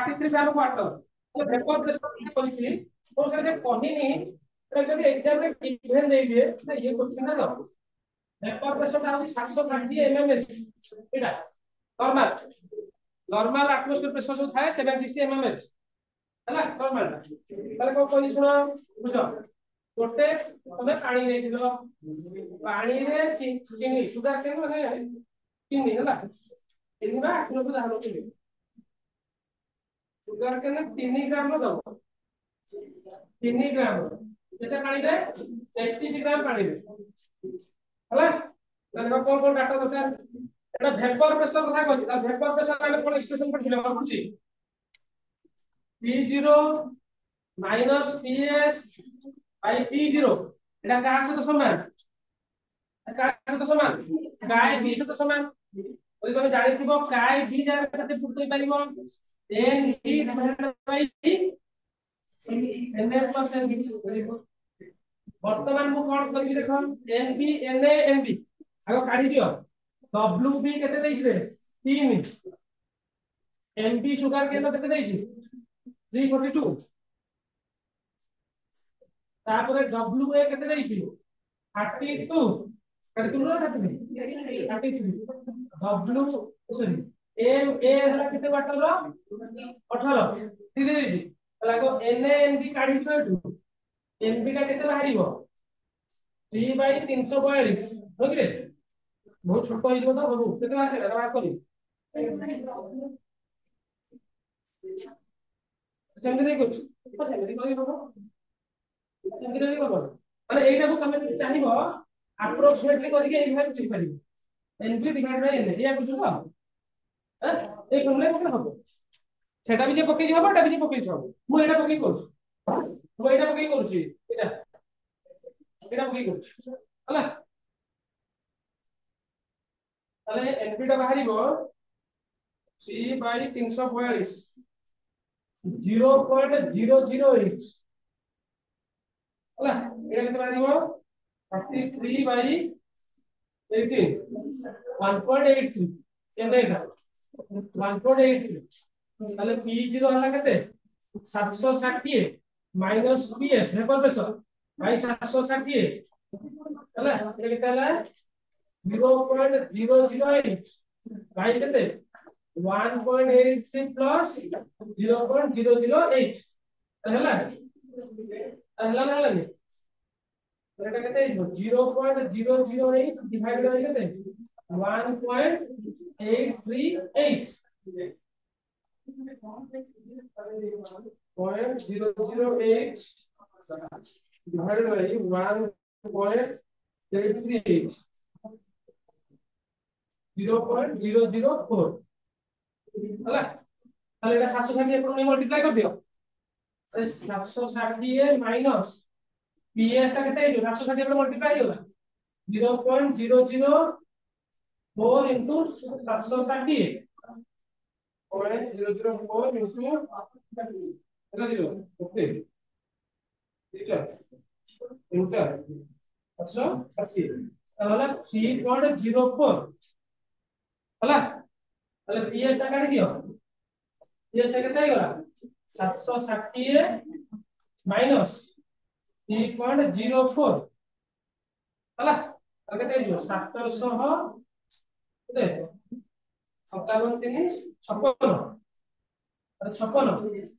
33 gram water तो vapour pressure के कहछि तो से कहनी तो जब एग्जाम में गिवन दे दिए ना ये क्वेश्चन ना दो वेपर प्रेशर ता 760 mmH एटा नॉर्मल नॉर्मल एटमॉस्फेयर प्रेशर जो थाए 760 mmH हला नॉर्मल ताले को कहनी सुनो बुझो गोटे तमे पानी नै दिलो पानी रे चीनी सुगर केन माने चीनी हला चीनी बा आपन को जानो के सुगर केन 3 ग्राम रो दो 3 ग्राम केते पानी रे 33 ग्राम पानी रे हला ताले को कोन डाटा दरकार एटा वेपर प्रेशर कथा कहछि आ वेपर प्रेशर आले कोन एक्सप्रेशन पठिले बुझी P0 minus PS by P0 এটা কার সাথে সমান কার সাথে সমান কাই B সাথে সমান ওই তুমি জানিथिबो কাই B যার সাথে পুরতে পারিব n B divided by n plus n বর্তমান মু কোন করিবি দেখো n B n A n B আগো কাढी দিও W B কেতে দেইছে 3 n B সুগার কেন কেতে দেইছে 342 तापर WA केते देइछि 32 32 ना 33 W सॉरी MA हला केते वाटर 18 ठीक देइछि लागो NA NB काढि दियो NB का केते बाहरिबो 3/342 होगिरे बहुत छोट होइबो तो हबो केते बाचे बात करी सेमि दे कुछ सेमि करी हबो सेमि दे हबो माने एटा को तमे चाहिबो अप्रोक्सीमेटली करके एई भाग बुझि पारिबो NB डिवाइड बाय NA या बुझु तो ए कोनले कोन हबो सेटा भी जे पकेइ हबो एटा भी जे पकेइ हबो मु एटा पकेइ करछु मु एटा पकेइ करछु एटा एटा पकेइ करछु हला ताले NB टा बाहरिबो C/342 0.008 हला एटा केते बाहरिबो 33/18 1.83 केते एटा 1.83 ताले P0 हला केते 760 minus PS vapour pressure by 760 हला एटा केते हला 0.008 बाई केते 1.83 plus 0.008 हला हला हला नि एटा केते 0.008 डिवाइड बाय केते 1.838 0.008 divided by 1.838 0.004 हला ताले एटा 760 पर मल्टीप्लाई कर दियो 760 माइनस PS ता केते हो 760 पर मल्टीप्लाई होला 0.004 into 760 0.004 into ओके ठीक है इंटर 760 ताला 3.04 हला ताले PS ता काढी दियो PS केते आइगला 760 माइनस 3.04 हला ताले केते आइजो 700 केते 57 3 56 अरे 56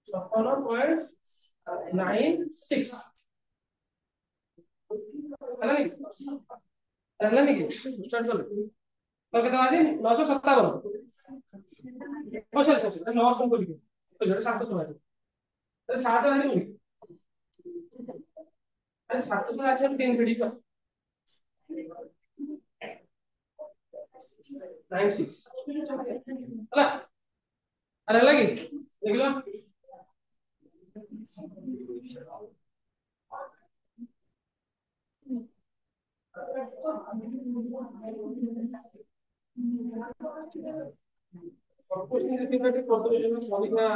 56.96 हला नहीं स्टार्ट चल तो केते बाजी 957 ओ सॉरी 9 कम कर दियो तो जोड़े 700 बाजी अरे 7 बाजी नहीं अरे 700 अच्छा 3 घड़ी का 96 हला अरे लगी देख लो सब कुछ नहीं देखते हैं कॉर्पोरेशन में सभी का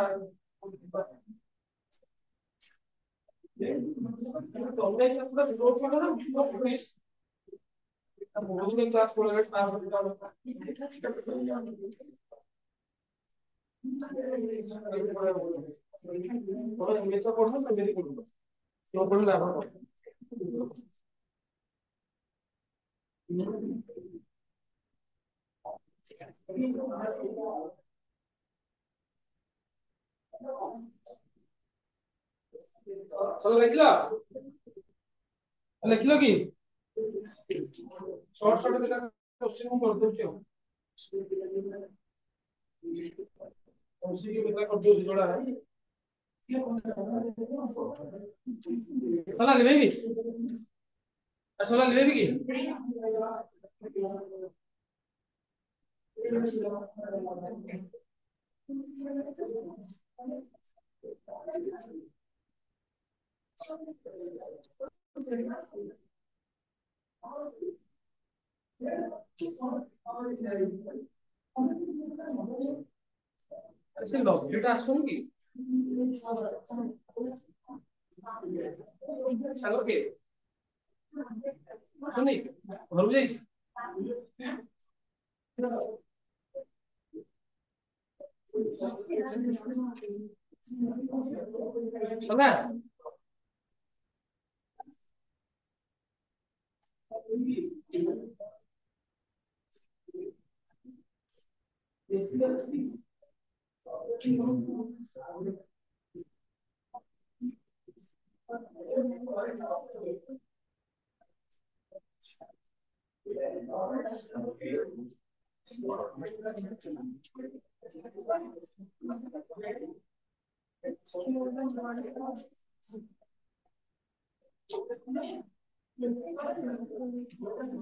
तो ऑनलाइन का पूरा रिपोर्ट करना ना अब मुझे क्लास को लगा काम करना ये तो पढ़ो ना मेरी पढ़ो तो पढ़ो लाभ चलो लिख लो कि शॉर्ट शॉर्ट का क्वेश्चन को कर दो उसी के मतलब कर दो जोड़ा है चला ले बेबी चला ले बेबी की ऐसे लॉग डेटा आसुन की सागर के सुनी घर जाई सुना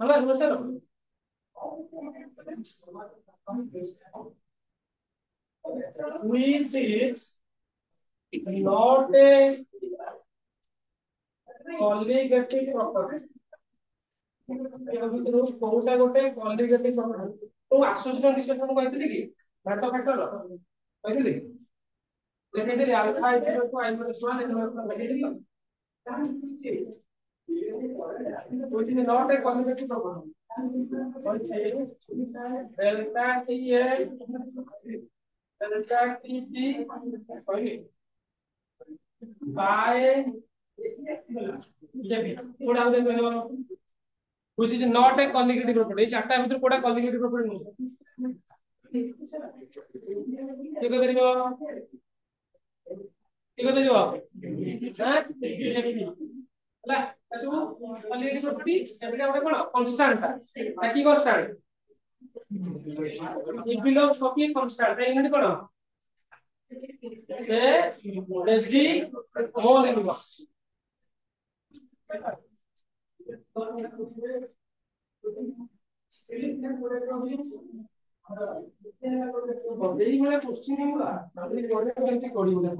हला नमस्कार which is not a colligative property Kota गोटे colligative property तो association distinction कहथिले कि घाट फैक्टर कहथिले लेकिन दे alpha equal to i minus 1 is which is not a colligative property delta T A delta T P by कोडा उदे कहलो which is not a colligative property चारटा भीतर कोडा colligative property नो केबे करिवो केबे करिवो हां हला असु colligative property एबेटा गोटे कोन कांस्टेंट ता की constant it belongs to a constant ता unit cone a sg whole inverse देई वाला क्वेश्चन होला आपने कोडे केमती कोडी होला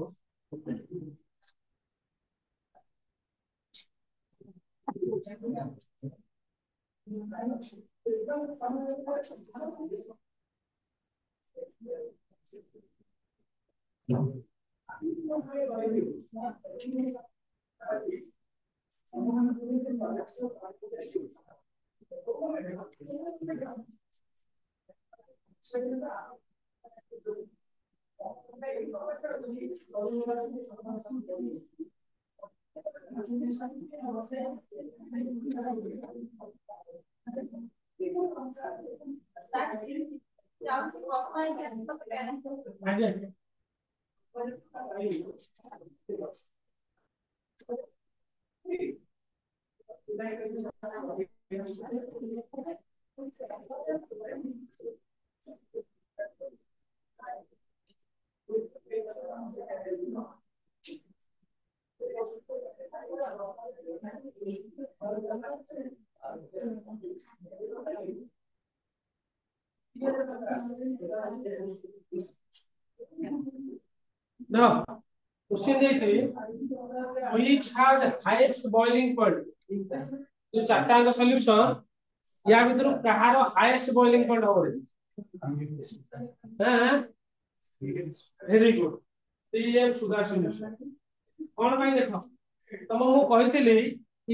Now, question is which has the highest boiling point? जो चारटा का सॉल्यूशन या भीतर कहार हाईएस्ट बॉइलिंग पॉइंट हो हां वेरी गुड टीएम सुगार सॉल्यूशन कोन भाई देखो तम मु कहितली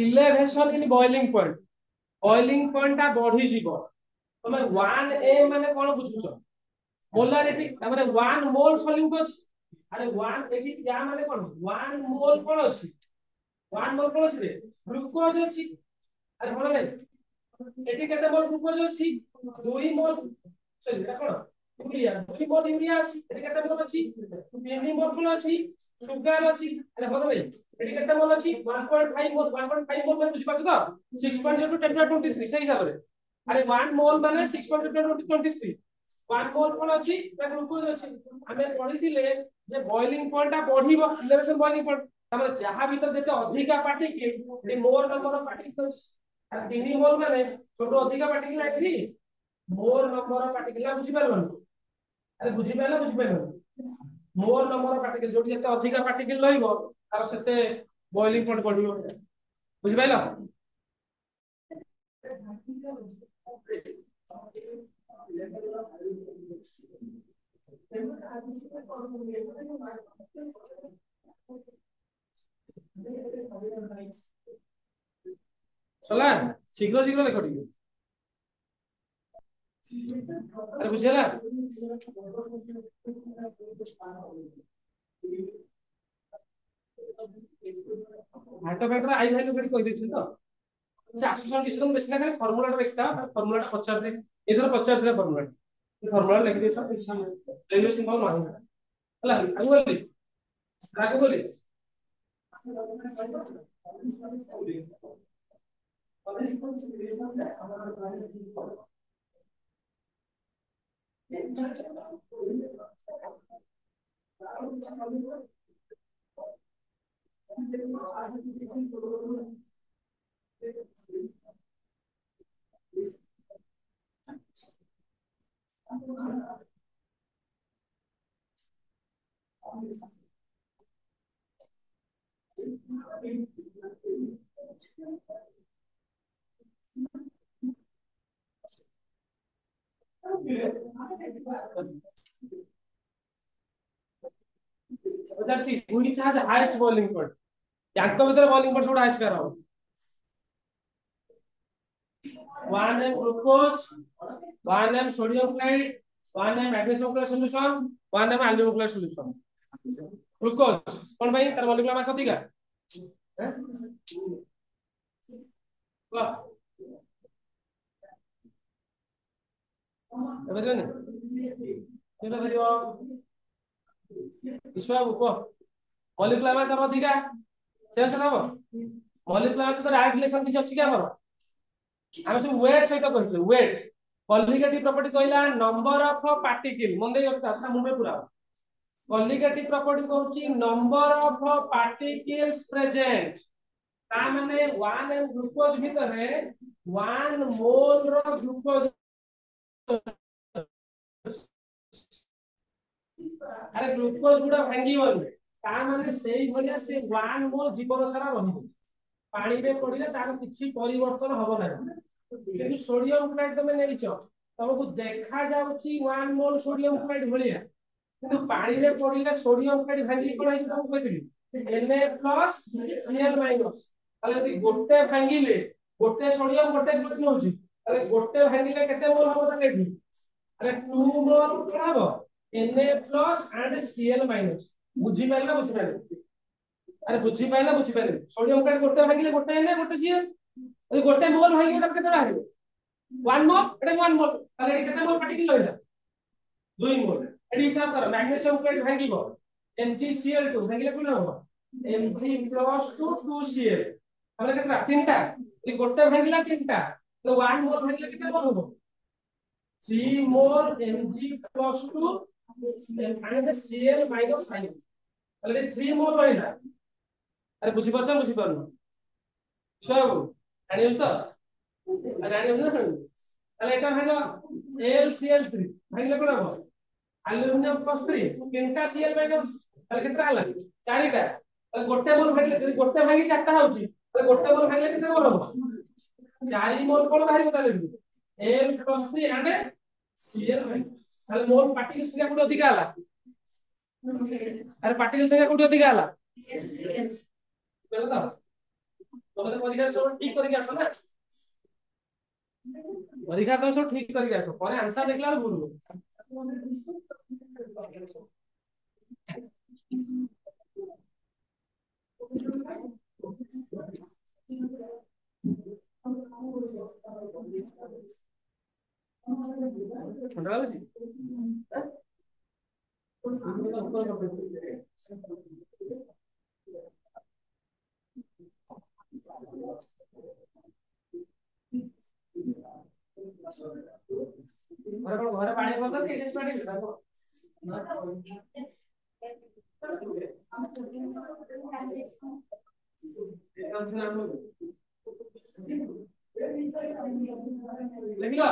इलेवेशन इन बॉइलिंग पॉइंट ता बढ़ी जीवो तमे 1a माने कोन बुझुछ मोलारिटी तापर 1 मोल सॉल्यूट अछि अरे 1 एठी या माने कोन 1 मोल कोन अछि 1 मोल कोन अछि रे ग्लूकोज अछि अरे कोन नै एठी केते मोल ग्लूकोज अछि 2 मोल सॉरी एटा कोन यूरिया 2 मोल यूरिया अछि एठी केते मोल अछि 3 मोल कोन अछि सुगर अछि अरे कोन नै एठी केते मोल अछि 1.5 मोल 1.5 मोल मैं बुझि पाछु तो 6.0 टू 1023 सही हिसाब रे अरे 1 मोल माने 6.0 टू 1023 1 मोल कोन अछि ना ग्लूकोज अछि हमें पढिथिले जे बॉइलिंग पॉइंट ता बढ़िबो इलेवेशन बॉइलिंग पॉइंट तमे जहां भीतर जेते अधिका particle a more number of particles आ 3 मोल माने छोटो अधिका पार्टिकल आइथि मोर नंबर ऑफ पार्टिकल बुझि पारबन अरे बुझि पारबन मोर नंबर ऑफ पार्टिकल जोटी जेते अधिका पार्टिकल रहइबो तार सेते बॉइलिंग पॉइंट बढ़िबो बुझि पाइलो चला शीघ्र शीघ्र लेख ठीक अरे बुझिला हाइटो फैक्टर आई वैल्यू कहि कहि देछि तो से आसुसन डिस्कशन बेसी ना खाली फार्मूला देखता फार्मूला पचार दे इधर पचार दे फार्मूला फार्मूला लिख दे रेलवे सिंबल मारू हला आगु बोली आगु बोली which has the highest boiling point यांको भीतर boiling point सबटा हाईएस्ट करा one m glucose 1 m sodium chloride 1 m magnesium chloride solution 1 m aluminum chloride solution glucose कौन भाई तार मॉलिक्यूलर मास अधिका हैं वाह बुझलनि केना भरियो ईश्वर को मॉलिक्यूलर मास अधिका सेंस नबो मॉलिक्यूलर मास तो डायरेक्ट रिलेशन किछ अछि कि हमर हम सब वेट सहित कहै वेट कॉलिगेटिव प्रॉपर्टी कहला नंबर ऑफ पार्टिकल मन दे रखता से मुंबई पूरा कॉलिगेटिव प्रॉपर्टी कहउची नंबर ऑफ पार्टिकल्स प्रेजेंट ता माने 1 m ग्लूकोज भीतर है 1 मोल रो ग्लूकोज अरे ग्लूकोज गुडा भांगीबन ता माने सेही भलिया से 1 मोल जीवन सारा रहिबो पानी रे पड़िले तार किछि परिवर्तन हबो ना किंतु सोडियम क्लोराइड तमे नेइचो तमको देखा जाउची 1 मोल सोडियम क्लोराइड भलिया किंतु पानी रे पड़िले सोडियम क्लोराइड भांगी कोन आइ तमको कहितली Na+ Cl- ताले यदि गोटे भांगीले गोटे सोडियम गोटे क्लोराइड होउची ताले गोटे भांगीले केते मोल हबो ताले एठी अरे 2 मोल कोन हबो Na+ and Cl- बुझी पाइला बुझी पाइला अरे बुझी पाइला बुझी पाइला सोडियम क्लोराइड गोटे भागिले गोटे Na गोटे Cl यदि गोटे मोल भागिले तब केते रहइबो 1 मोल एटा 1 मोल ताले एठी केते मोल पार्टिकल रहइला 2 मोल एठी हिसाब कर मैग्नीशियम क्लोराइड भागिबो MgCl2 भागिले कोन हबो Mg + 2Cl ताले केते तीनटा यदि गोटे भागिला तीनटा तो 1 मोल भागिले केते मोल हबो 3 मोल Mg + 2 and Cl - I ताले 3 मोल रहइला अरे बुझी पाछन बुझी पारनु सब आनी तो आनी ना ताले एटा भागो LCl3 भागिले कोन हबो एल्युमिनियम + 3 तीनटा Cl माइनस ताले केतना हला चारिटा ताले गोटे मोल भागिले जदि गोटे भागी चारटा होउची ताले गोटे मोल भागिले केते मोल हबो 4 मोल कोन बाहरी ताले L + 3 and Cl ताले मोल पार्टिकल संख्या कोन अधिक हला अरे पार्टिकल संख्या कोन अधिक हला चलो तो परीक्षा सब ठीक करके आसो ना परीक्षा तो सब ठीक करके आसो पर आंसर देखला भूल ଘରେ ପାଣି କରିଦେଲେ ଲେଖିଲ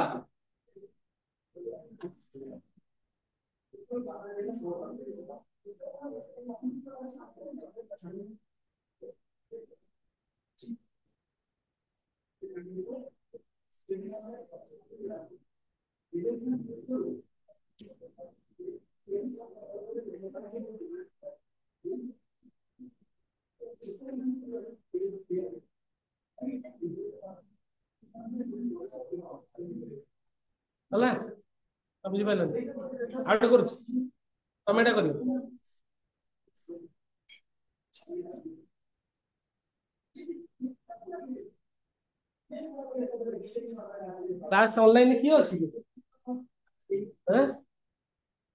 ହେଲା ବୁଝିପାରିଲନି ଆଉ ଗୋଟେ କରୁଛି ତମେ ଏଟା କରିବ କ୍ଲାସ ଅନଲାଇନ କିଏ ଅଛି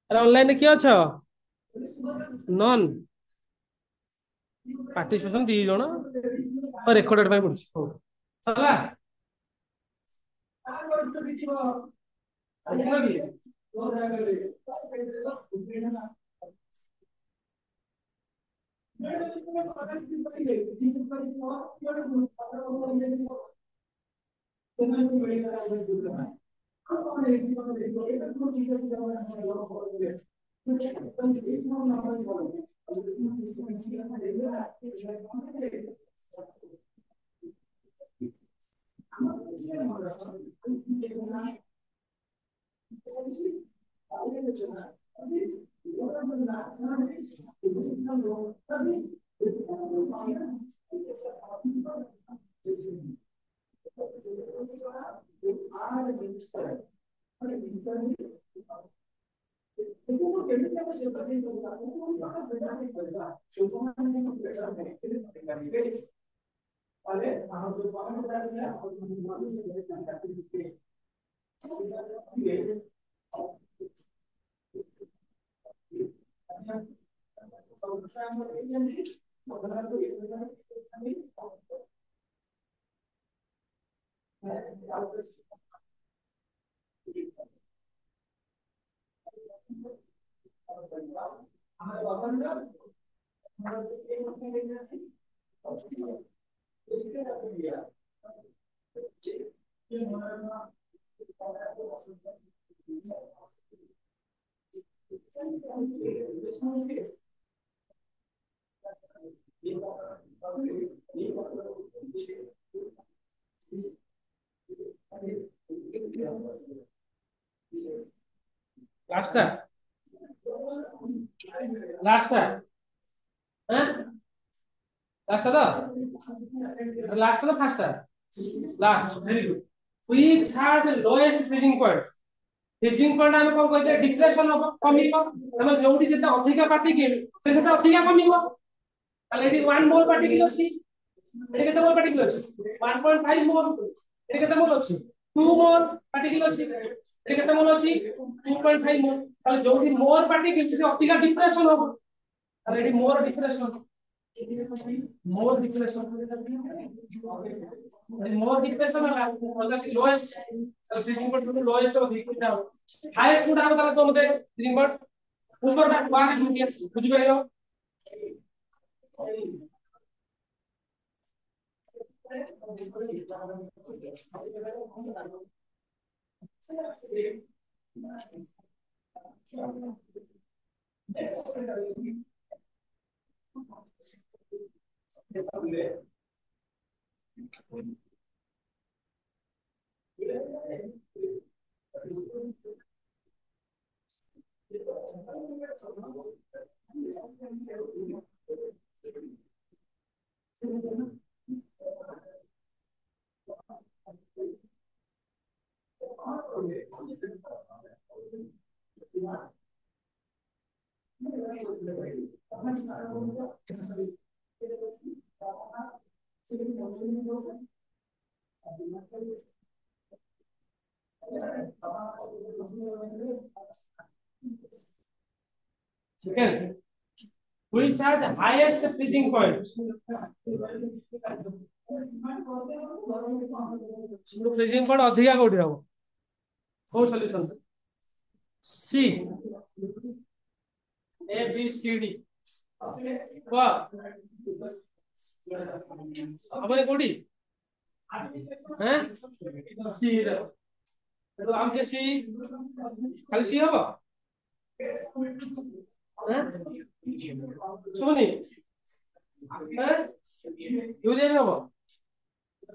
ଅନଲାଇନ କିଏ ଅଛ ନନ୍ ପାର୍ଟିସିପେସନ 2 ଜଣ ରେକର୍ଡେଡ ପାଇଁ ପଡୁଛି ହଉ ହେଲା লাস্টটা লাস্টটা হ্যাঁ লাস্টটা তো লাস্টটা ফার্স্টটা last very good which has the lowest freezing point freezing point ଆମେ କଣ କହିଛେ ଡିପ୍ରେସନ ହବ କମିବ ଆମେ ଯୋଉଠି ଯେତେ ଅଧିକା ପାର୍ଟିକଲ ସେତେ ଅଧିକା କମିବ ତାହେଲେ ଏଠି 1 ମୋଲ ପାର୍ଟିକଲ ଅଛି ଏଠି କେତେ ମୋଲ ପାର୍ଟିକଲ ଅଛି 1.5 ମୋଲ ଏଠି କେତେ ମୋଲ ଅଛି 2 ମୋଲ ପାର୍ଟିକଲ ଅଛି ଏଠି କେତେ ମୋଲ ଅଛି 2.5 ମୋଲ ତାହେଲେ ଯୋଉଠି ମୋର ପାର୍ଟିକଲ ସେଠି ଅଧିକା ଡିପ୍ରେସନ ହବ ତାହେଲେ ଏଠି ମୋର ଡିପ୍ରେସନ more depression ହେଲା lowest freezing point lowest of liquid down highest food ଆମ ତାହେଲେ ତମେ freezing point ଉପରଟା 1 ବୁଝି ପାଇଲ Second, which has the highest freezing point? Freezing point अधिका कोठी हबो को solution C A B C D वा हमरे कोठी हैं सी रे तो हम के सी खाली सी हबो हैं सुनी हैं यूरिया हबो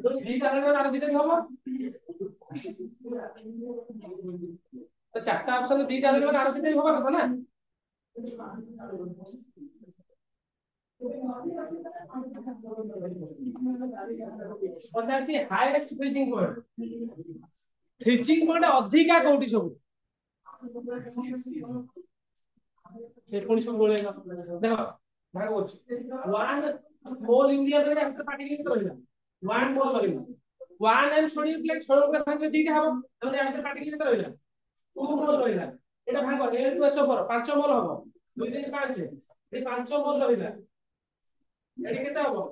दीटा रे आर दीटा हबो तो चारटा ऑप्शन दीटा रे आर दीटा हबो कथा ना what are the highest freezing point freezing point अधिका कोठी सब से कोनी सब बोलेगा देखो भाग होछ 1 मोल यूरिया रे हम पार्टिकल के रहला 1 मोल रहला 1 एम सोडियम प्लेट सोडियम का भाग दीटा हबो हमरे हम पार्टिकल के रहला 2 मोल रहला एटा भाग ए टू एस पर 5 मोल हबो 2 3 5 ए 5 मोल रहला एडी केते हबो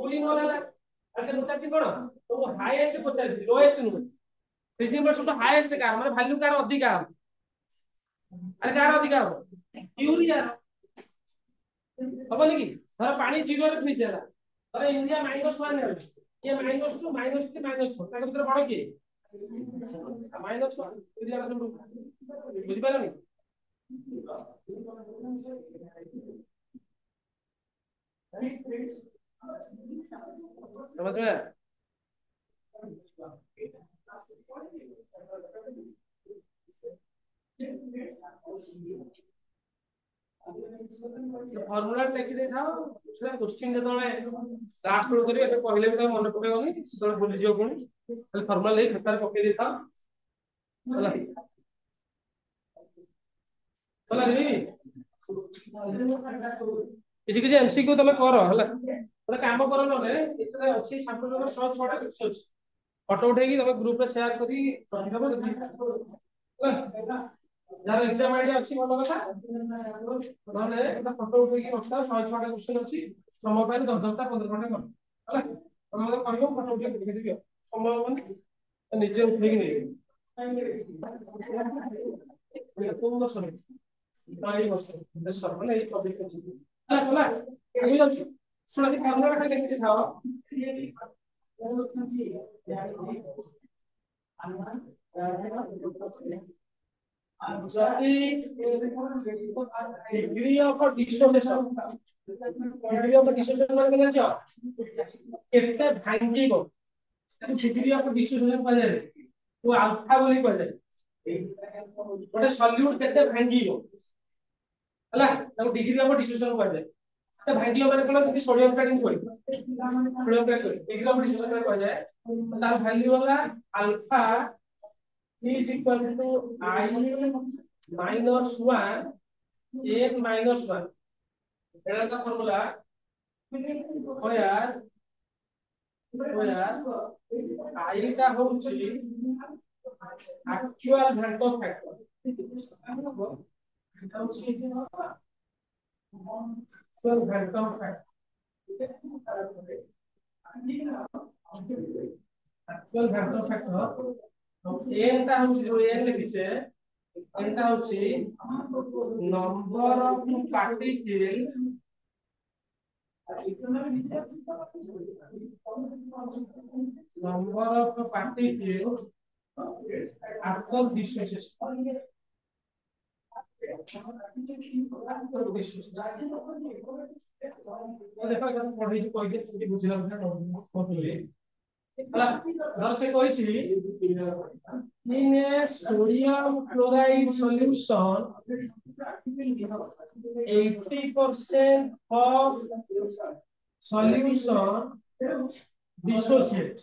2 मोल हला अच्छा पचाची कोन तो हाईएस्ट पचाची लोएस्ट नु फ्रीजिंग पर सब हाईएस्ट कार माने वैल्यू कार अधिका अरे कार अधिका हो यूरिया हबो कि धर पानी 0 रे फ्रीज होला धर यूरिया -1 है ये -2 -3 -4 ताके भीतर बड़ की -1 यूरिया का बुझि पालो नि समझ में फॉर्मूला लिखि दे थाओ सेटा क्वेश्चन जेतले लास्ट रो करी एते पहिले भी मन पकेगनी सेतले भूली जियो कोनी खाली फॉर्मूला ले खातार पके दे थाओ चला चला रे किसी एमसीक्यू तमे करो हला ଗୋଟେ କାମ କର ନଲେ ଏଥିରେ ଅଛି ସାମ୍ପଲ ନମ୍ବର 106 ଟା କିଛି ଅଛି ଫଟୋ ଉଠେଇକି ତମେ ଗ୍ରୁପ ରେ शेयर କରି ରଖିଦବ ଯାର एग्जाम आईडी ଅଛି ଭଲ କଥା ନଲେ ଏଟା ଫଟୋ ଉଠେଇକି ରଖିଦବ 106 ଟା क्वेश्चन ଅଛି ସମୟ ପାଇଲେ 10 10 ଟା 15 15 କର ହେଲା ତମେ କହିବ ଫଟୋ ଉଠେଇକି ଦେଖି ଦିଅ ସମୟ ହବନି ନିଜେ ଉଠେଇକି ନେଇ କୋଉ ବସରେ ପାଣି ବସ ଦେଶ ମାନେ ଏଇ ପ୍ରୋଜେକ୍ଟ ଅଛି ହେଲା ଏଇ ଅଛି सुना फॉर्मूला का लिख दिखाओ डिग्री ऑफ डिसोसिएशन माने जानो केते भांगीबो डिग्री ऑफ डिसोसिएशन कहले तो अल्फा बोली कहले गोटे सॉल्यूट केते भांगीबो हला तो डिग्री ऑफ डिसोसिएशन कहले तो भांगियो माने कोन कि सोडियम प्लेटिंग कोइ sodium plating degree of dissociation कह जाय तार वैल्यू होला alpha is equal to I minus 1 n minus 1 एटा का फार्मूला I का होउची actual van't factor actual van't factor actual van't factor n टा होची जो n लिखिছে n टा होची number of particle after dissociation देखो जब पढ़ाई जो कोई के बुझला बोले से in a sodium chloride solution 80% of solution dissociate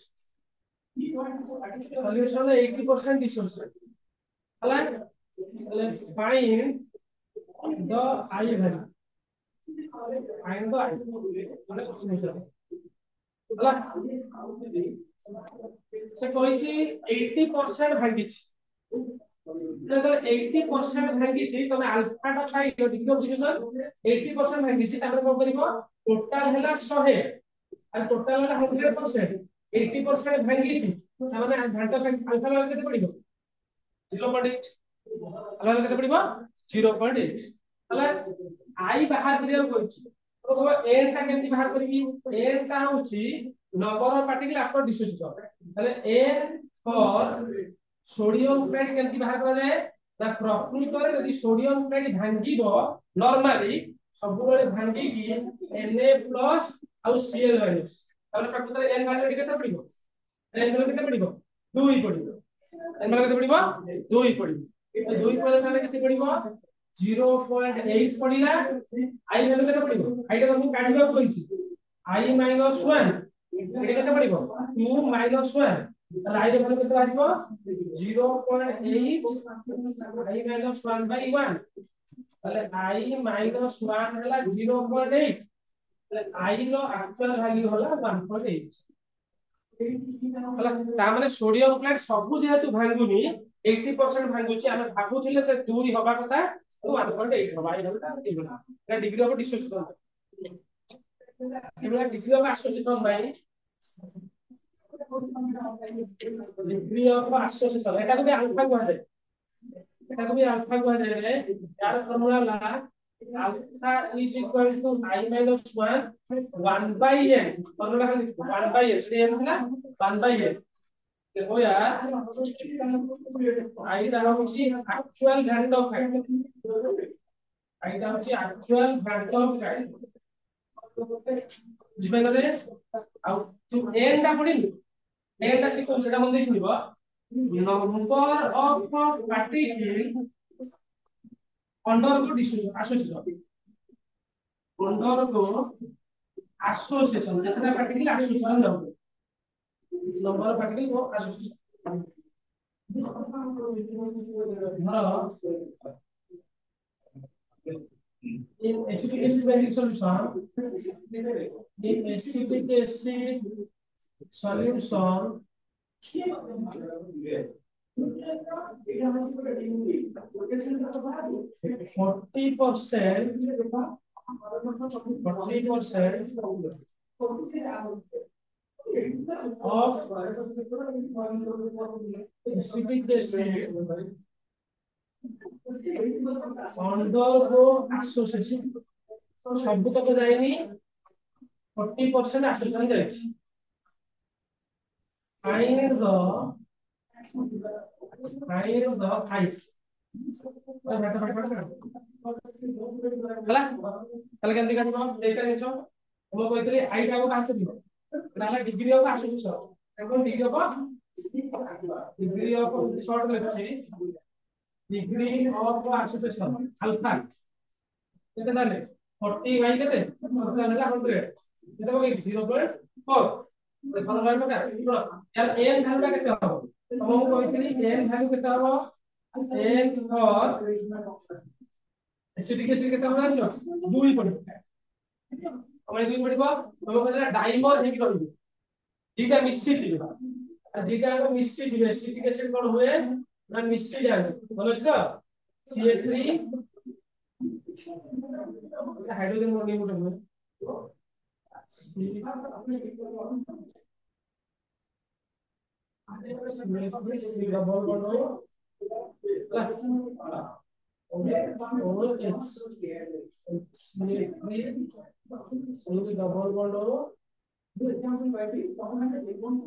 solution 80% dissociate find the I value, find the I মানে কোশ্চেন হিসাবে ହେଲା ସେ କହିଛି 80% ଭାଙ୍ଗିଛି ଯେତେବେଳେ 80% ଭାଙ୍ଗିଛି ତମେ ଆଲଫା ଟା ପାଇଲ ଡିଗ୍ରୀ ଅଫ ଫ୍ରିକ୍ସନ 80% ଭାଙ୍ଗିଛି ତାପରେ କଣ କରିବ ଟୋଟାଲ ହେଲା 100 ଆଉ ଟୋଟାଲ ହେଲା 100% 80% ଭାଙ୍ଗିଛି ତାମାନେ ଘାଟ ଆଲଫା ର କେତେ ପଡିବ 0.8 ଆଲଫା କେତେ ପଡିବ 0.8 ହେଲା I ବାହାର କରିବାକୁ କହିଛି ତ n ଟା କେମିତି ବାହାର କରିବି n ଟା ହଉଛି number of particle after dissociation তাহলে n for সোডিয়াম ক্লোরাইড কেମିତି ବାହାର କରାଯାଏ ନା ପ୍ରକୃତରେ ଯଦି ସୋଡିୟମ କ୍ଲୋରାଇଡ ଭାଙ୍ଗିବ ନର୍ମାଲି ସବୁବେଳେ ଭାଙ୍ଗିକି Na+ ଆଉ Cl- ତାହେଲେ ପ୍ରକୃତରେ n ଭ୍ୟାଲୁ କେତେ ପଡିବ n ଭ୍ୟାଲୁ କେତେ ପଡିବ 2 ପଡିବ n ଭ୍ୟାଲୁ କେତେ ପଡିବ 2 ପଡିବ 2 ପଡିଲେ ତାହେଲେ କେତେ ପଡିବ 0.8 ପଡିଲା I ଭ୍ୟାଲୁ କେତେ ପଡିବ I ଟା ମୁଁ କାଢିବାକୁ କହିଛି I - 1 ଏଠି କେତେ ପଡିବ 2 - 1 ତାହେଲେ I ର ଭ୍ୟାଲୁ କେତେ ଆସିବ 0.8 I - 1/1 তাহলে I - 1 ହେଲା 0.8 তাহলে I ର ଆକ୍ଚୁଆଲ ଭ୍ୟାଲୁ ହେଲା 1.8 ହେଲା ତା ମାନେ ସୋଡିୟମ କ୍ଲୋରାଇଡ ସବୁ ଯେହେତୁ ଭାଙ୍ଗୁନି 80% ଭାଙ୍ଗୁଛି ଆମେ ଭାବୁଥିଲେ ଯେ 2 ହବା କଥା 1.8 ହବା I ଭ୍ୟାଲୁଟା ଏଇଭଳିଆ এটা ডিগ্রি অফ ডিসোসিয়েশন এগুলা ডিগ্রি অফ আসোসিয়েশন ভাই ডিগ্রি অফ আসোসিয়েশন এটা যদি আলফা কুহাଯାଏ এটাକୁ ବି আলফা কুହାଯାଏ यार ফর্মুলা ହେଲା alpha is equal to I - 1 1/n formula খালি 1/n সেটা n ଥିଲା 1/n देखो यार I दा হচ্ছে actual value of fact I दा হচ্ছে actual value of fact বুঝবেন ଆଉ ତୁ n ଟା ପଡିଲୁ n ଟା ଶିଖୁ ସେଟା ମନ ଦେଇ ଶୁଣିବ number of particle undergo association undergo association যেটা particle association number of particle go association in acidic acid basic solution in acidic acid solution 40% of acidic acid undergo association ସବୁ ତକ ଯାଇନି 40% association ଯାଇଛି find the height ହେଲା ତାହେଲେ କେମିତି କାଟିବ ସେଇଟା ଜିନିଷ ମୁଁ କହିଥିଲି I ଟା ବାହାର କରିବ ତାହେଲେ ଡିଗ୍ରୀ ଅଫ ଆସୋସିଏସନ ଏବଂ ଡିଗ୍ରୀ ଅଫ ସର୍ଟ ଲେଖୁଛି डिग्री ऑफ एसोसिएशन अल्फा केते ताले 40 बाय केते टोटल ହେଲା 100 केते बगे 0.4 देखो रहबो का यार n भ्यालु केते हबो तो हम कहितली n भ्यालु केते हबो n फॉर एसिडिक एसिड केते हबो जानो 2 पडिबो हमरे 2 पडिबो हम कहला डाइमर हेकी रहबो दीटा मिसी जिबो दीटा को मिसी जिबो एसिडिक एसिड कोन हुए ना मिसी जाए बोलो तो CH3 हाइड्रोजन मॉलिक्यूल मोटे हुए C double bond double bond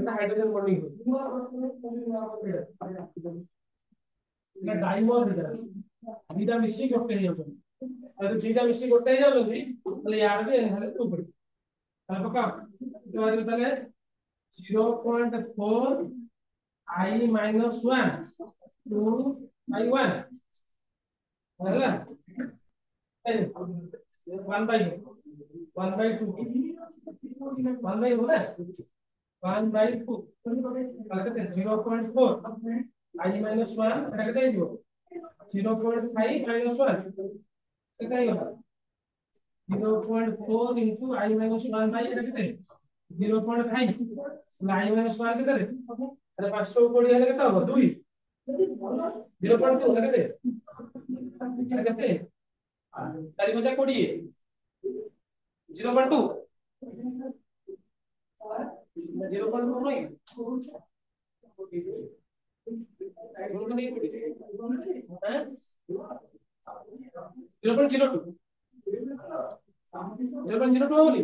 hydrogen bonding dimer दीटा मिसी गोटे हे जाउछन अगर दीटा मिसी गोटे हे जाउछन ताले यार भी एनहाले टू पड़ी ताले पका ताले 0.4 I - 1 to I1 ହେଲା 1 by 1 by 2 1 by 2 ना 1 by 2 তাহলে 0.4 I minus 1 এটা কেটে দিব 0.5 minus 1 কেটে গেল 0.4 into I minus 1 by এটা কেটে 0.5 I minus 1 কেটে তাহলে 520 হলে কেটে হবে 2 0.2 হলে কেটে এটা কেটে 4 20 0.2 0.2 नहीं 0.02 0.02 होली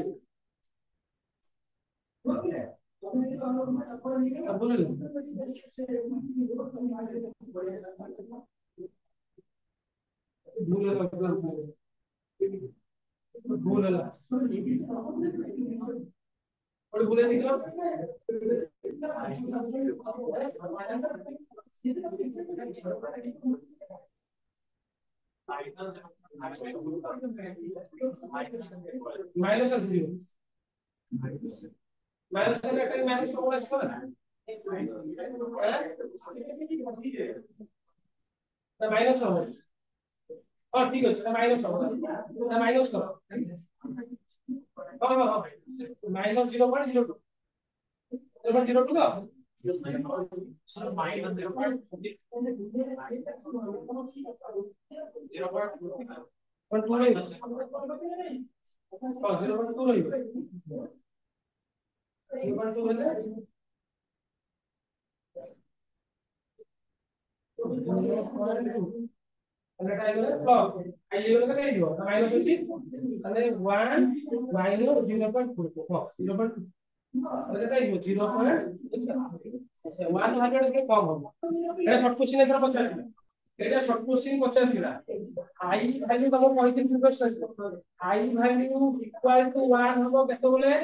और भूले निकलो माइनस है 0 माइनस है একটা माइनस को আসবে না না মাইনাস হবে ঠিক আছে এটা মাইনাস হবে না মাইনাস করো হ্যাঁ মাইনাস 0.02 0.02 তো minus 0.2 शॉर्ट क्वेश्चन एथरा पचार एटा शॉर्ट क्वेश्चन पचार थिला आई वैल्यू तम कहिथिन previous i value equal to 1 होबो केते बोले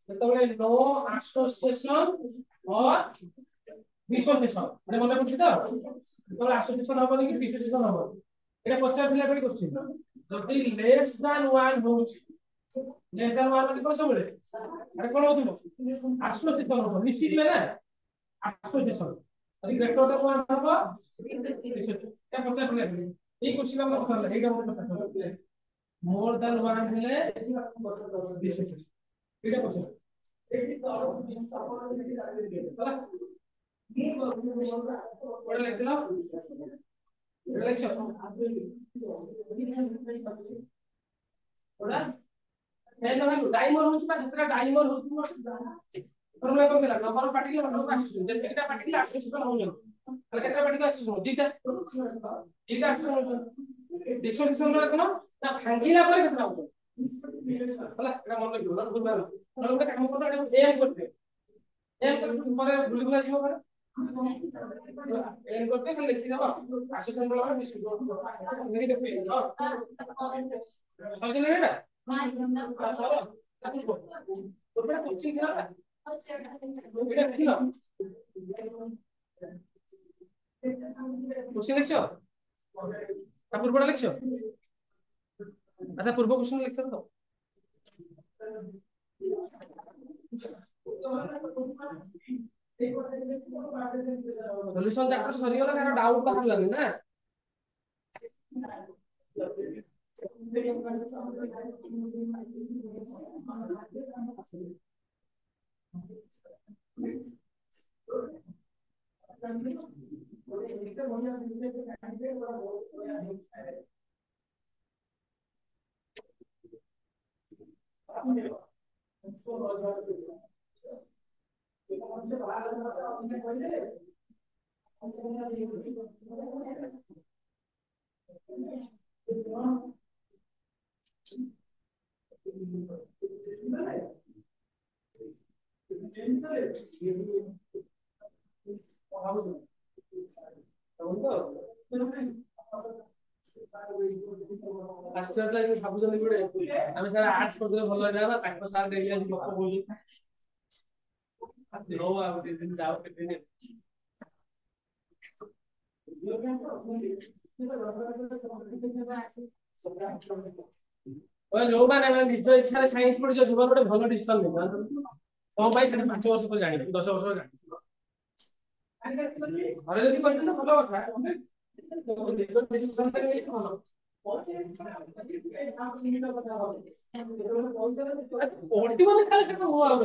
नो एसोसिएशन और डिसोसिएशन মানে মনে পড়ছে তো তাহলে অ্যাসোসিয়েশন হবে নাকি ডিসোসিয়েশন হবে এটা পচার দিলা করে করছি যদি লেস দ্যান 1 হচ্ছে লেস দ্যান 1 মানে কোন সবরে আরে কোন হতো অ্যাসোসিয়েশন হবে মিশিলে না অ্যাসোসিয়েশন যদি ভেক্টরটা কোন হবে এটা পচার দিলা এই কোশ্চেন আমরা কথা বললাম এইটা আমরা কথা বললাম মোর দ্যান 1 হলে ডিসোসিয়েশন এটা পচার এই তো ওটা লিখতে নাও ওটা লিখছো ওটা এই না ভাই ডাইমর হচ্ছে না যেটা ডাইমর হচ্ছে ফর্মুলা কোন দিলা number of particle number of association যেটা পার্টিকেল অ্যাসোসিয়েশন হবে তাহলে কেটা পার্টিকেল অ্যাসোসিয়েশন দুইটা দুইটা অ্যাসোসিয়েশন ডিসোসিয়েশন মানে কোন না ভাঙিলা পরে কেটা হবে তাহলে এটা মনে রাখো না বুঝবা না তাহলে ওটা কাম করতে এটা এম করতে এম করতে পরে ভুলে ভুলে যাবো পরে এম করতে খালি লিখি দাও অ্যাসোসিয়েশন বলা হয় ডিসোসিয়েশন লিখি দেখো বুঝলে না ওটা কোচিং দিলা এটা কি না কোশ্চেন লিখছো তা পূর্বটা লিখছো আচ্ছা পূর্ব কোশ্চেন লিখতে তো সলিউশন চ্যাপ্টার সরিগলা কারো ডাউট বাহারলানি না आश्चर्य लागे भाबुजनी गुडे आमे सारा आर्ट्स करदे भलो ना ना ताको सार डेली आज गप बोलु नो आ दिन जाओ के दिन जो मैंने निज इच्छा साइंस पढ़ी जीवन गोटे भल डिसीजन नहीं तुम से 5 वर्ष पर जानी 10 वर्ष जानी ଘରେ ଯଦି କହିଛନ୍ତି ତ ଭଲ କଥା ନିଜ ଡିସିସନ ନେଇକି ଭଲ ପଢିବନି ଖାଲି ସେଟା ମୁଁ ଆଉ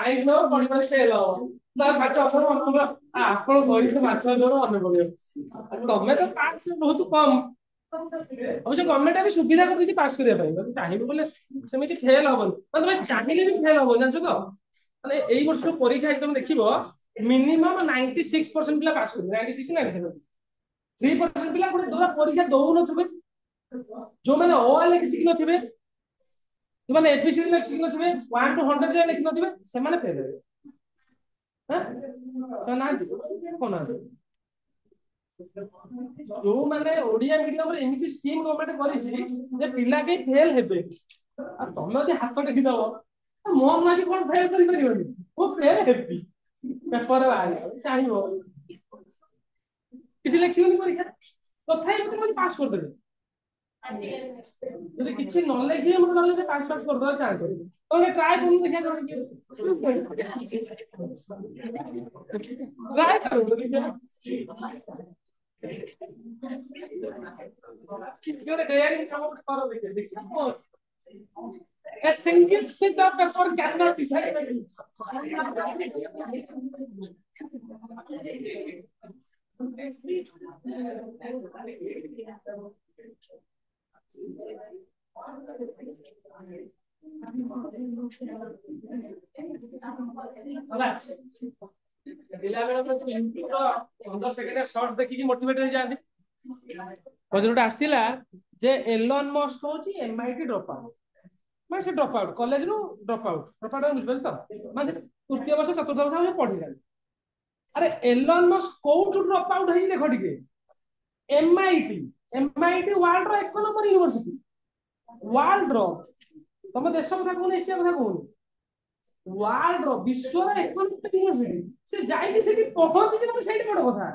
ଆଇନ ନବ ପଢିବନି ଫେଲ ହବ ତାର ମାଛ ଅଥର ମନେ ଆପଣ କହିଥିଲେ ମାଛ ଅଥର ମନେ ପଡିବ ତମେ ତ ପାସ୍ ବହୁତ କମ ଅବଶ୍ୟ ଗଭର୍ଣ୍ଣମେଣ୍ଟ ବି ସୁବିଧା କରିଦେଇଛି ପାସ୍ କରିବା ପାଇଁ ଚାହିଁବ ବୋଲେ ସେମିତି ଫେଲ ହବନି ତମେ ଚାହିଁଲେ ବି ଫେଲ ହବନି ଜାଣିଛ ତ ମାନେ ଏଇ ବର୍ଷ ପରୀକ୍ଷା ତମେ ଦେଖିବ ମିନିମମ୍ 96% ପିଲା ପାସ୍ କରିବେ 96 97 3% ପିଲା ଗୋଟେ ଧର ପରୀକ୍ଷା ଦଉନଥିବେ ଯୋଉମାନେ ଅ ଆ ଲେଖି ଶିଖିନଥିବେ ଯୋଉମାନେ ଏବିସିଡି ଲେଖି ଶିଖିନଥିବେ 1 to 100 ଯାଏ ଲେଖିନଥିବେ ସେମାନେ ଫେଲ ହେବେ ସେମାନେ ନାହାନ୍ତି କଣ ନାହାନ୍ତି ଯୋଉମାନେ ଓଡିଆ ମିଡିୟମରେ ଏମିତି ସ୍କିମ୍ ଗଭର୍ଣ୍ଣମେଣ୍ଟ କରିଛି ଯେ ପିଲା କେହି ଫେଲ ହେବେ ଆଉ ତମେ ଯଦି ହାତ ଟେକିଦବ ମୋ ମାଗି କଣ ଫେଲ କରିପାରିବନି ମୁଁ ଫେଲ ହେବି ପେପର ବାହାରିବ ଚାହିଁବ କିଛି ଲେଖିବନି ପରୀକ୍ଷା ତଥାପି ମତେ ପାସ୍ କରିଦେବେ ଯଦି କିଛି ନ ଲେଖିବେ ମତେ ନହେଲେ ପାସ୍ କରିଦେବା ଚାନ୍ସ ଅଛି ତମେ ଟ୍ରାଏ କରୁନ ଦେଖିଆ ଜଣେ ଟ୍ରାଏ କର ଦେଖିଆ ଗୋଟେ ଡେୟାରିଂ କାମ ଗୋଟେ କର ଦେଖିଆ କଣ ଅଛି A single sheet of paper cannot decide the ଆସିଥିଲା ଯେ ଏଲନ୍ ମସ୍କ ହଉଛି MIT ଡ୍ରପ୍ ଆଉଟ୍ ମାନେ ସେ ଡ୍ରପ୍ ଆଉଟ୍ କଲେଜରୁ ଡ୍ରପ୍ ଆଉଟ୍ ବୁଝିପାରିଲେ ତ ମାନେ ତୃତୀୟ ବର୍ଷ ଚତୁର୍ଥ ବର୍ଷ ପଢିଲାଣି ଆରେ ଏଲନ୍ ମସ୍କ କୋଉଠୁ ଡ୍ରପ୍ ଆଉଟ୍ ହେଇଛି ଦେଖ ଟିକେ MIT ୱାର୍ଲଡର 1 ନମ୍ବର ୟୁନିଭର୍ସିଟି ୱାର୍ଲଡର ତମ ଦେଶ କଥା କହୁନି ଏସିଆ କଥା କହୁନି ୱାର୍ଲଡର ବିଶ୍ୱର 1 ନମ୍ବର ୟୁନିଭର୍ସିଟି ସେ ଯାଇକି ସେଠି ପହଞ୍ଚିଛି ମାନେ ସେଇଠି ବଡ କଥା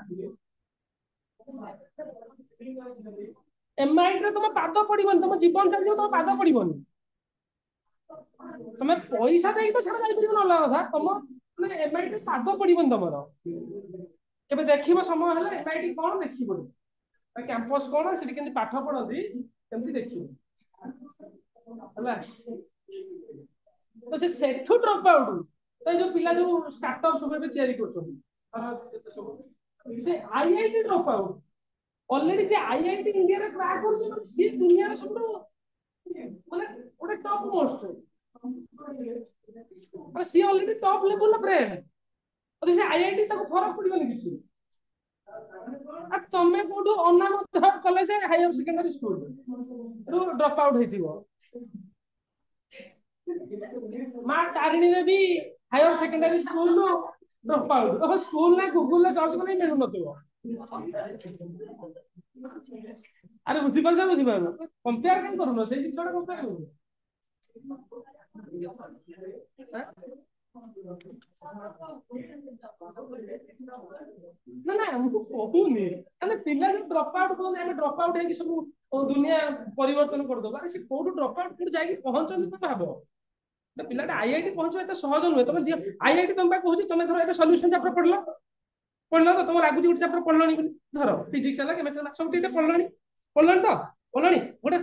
MIT ରେ ତମ ପାଦ ପଡିବନି ତମ ଜୀବନ ଚାଲିଯିବ ତମ ପାଦ ପଡିବନି ତମେ ପଇସା ଦେଇକି ତ ସେଟା ଯାଇପାରିବ ଅଲଗା କଥା ତମ ମାନେ MIT ରେ ପାଦ ପଡିବନି ତମର କେବେ ଦେଖିବ ସମୟ ହେଲେ MIT କଣ ଦେଖିବନି କ୍ୟାମ୍ପସ କଣ ସେଠି କେମିତି ପାଠ ପଢନ୍ତି ସେମିତି ଦେଖିବ ହେଲା ତ ସେ ସେଠୁ ଡ୍ରପ୍ ଆଉଟ୍ ତ ଯୋଉ ପିଲା ଯୋଉ ଷ୍ଟାର୍ଟଅପ୍ ସବୁ ଏବେ ତିଆରି କରୁଛନ୍ତି ସେ IIT ଡ୍ରପ୍ ଆଉଟ୍ ऑलरेडी जे आईआईटी इंडिया रे क्राक करछ মানে সে দুনিয়ার সবটো মানে ওটা টপ মোস্ট মানে সে অলরেডি টপ লেভেল ব্রেন যদি সে आईआईटी তাকে ফরক পড়িবনি কিছু আর তুমি কোঠু অনামত কলেজ হায়ার সেকেন্ডারি স্কুল রু ড্রপ আউট হইতিব Maa Tarini Devi higher secondary school drop out school ନା ଗୁଗୁଲରେ ସର୍ଚ୍ଚ କଲେ ମିଳୁନଥିବ ଆରେ ବୁଝିପାରୁନ କମ୍ପେୟାର କାଇଁ କରୁନ ସେଇ ଜିନିଷଟା କମ୍ପେୟାର କରୁନ ନା ନା ମୁଁ କହୁନି ମାନେ ପିଲା ଯୋଉ ଡ୍ରପ୍ ଆଉଟ୍ କହୁଛନ୍ତି ଆମେ ଡ୍ରପ୍ ଆଉଟ୍ ହେଇକି ସବୁ ଦୁନିଆ ପରିବର୍ତ୍ତନ କରିଦବୁ ଆରେ ସେ କୋଉଠୁ ଡ୍ରପ୍ ଆଉଟ୍ କୋଉଠି ଯାଇକି ପହଞ୍ଚନ୍ତି ତମେ ଭାବ ପିଲାଟା ଆଇଆଇଟି ପହଞ୍ଚିବା ଏତେ ସହଜ ନୁହେଁ ତମେ ଆଇଆଇଟି ତମ ପାଇଁ କହୁଛି ତମେ ଧର ଏବେ ସଲ୍ୟୁସନ ଚାପ୍ଟର ପଢିଲ ତ ତମକୁ ଲାଗୁଛି ଗୋଟେ ଚାପ୍ଟର ପଢିଲଣି ବୋଲି ଧର ଫିଜିକ୍ସ ହେଲା କେମିଷ୍ଟ୍ରି ହେଲା ସବୁ ଟିକେ ପଢିଲଣି ତ ପଢିଲଣି ଗୋଟେ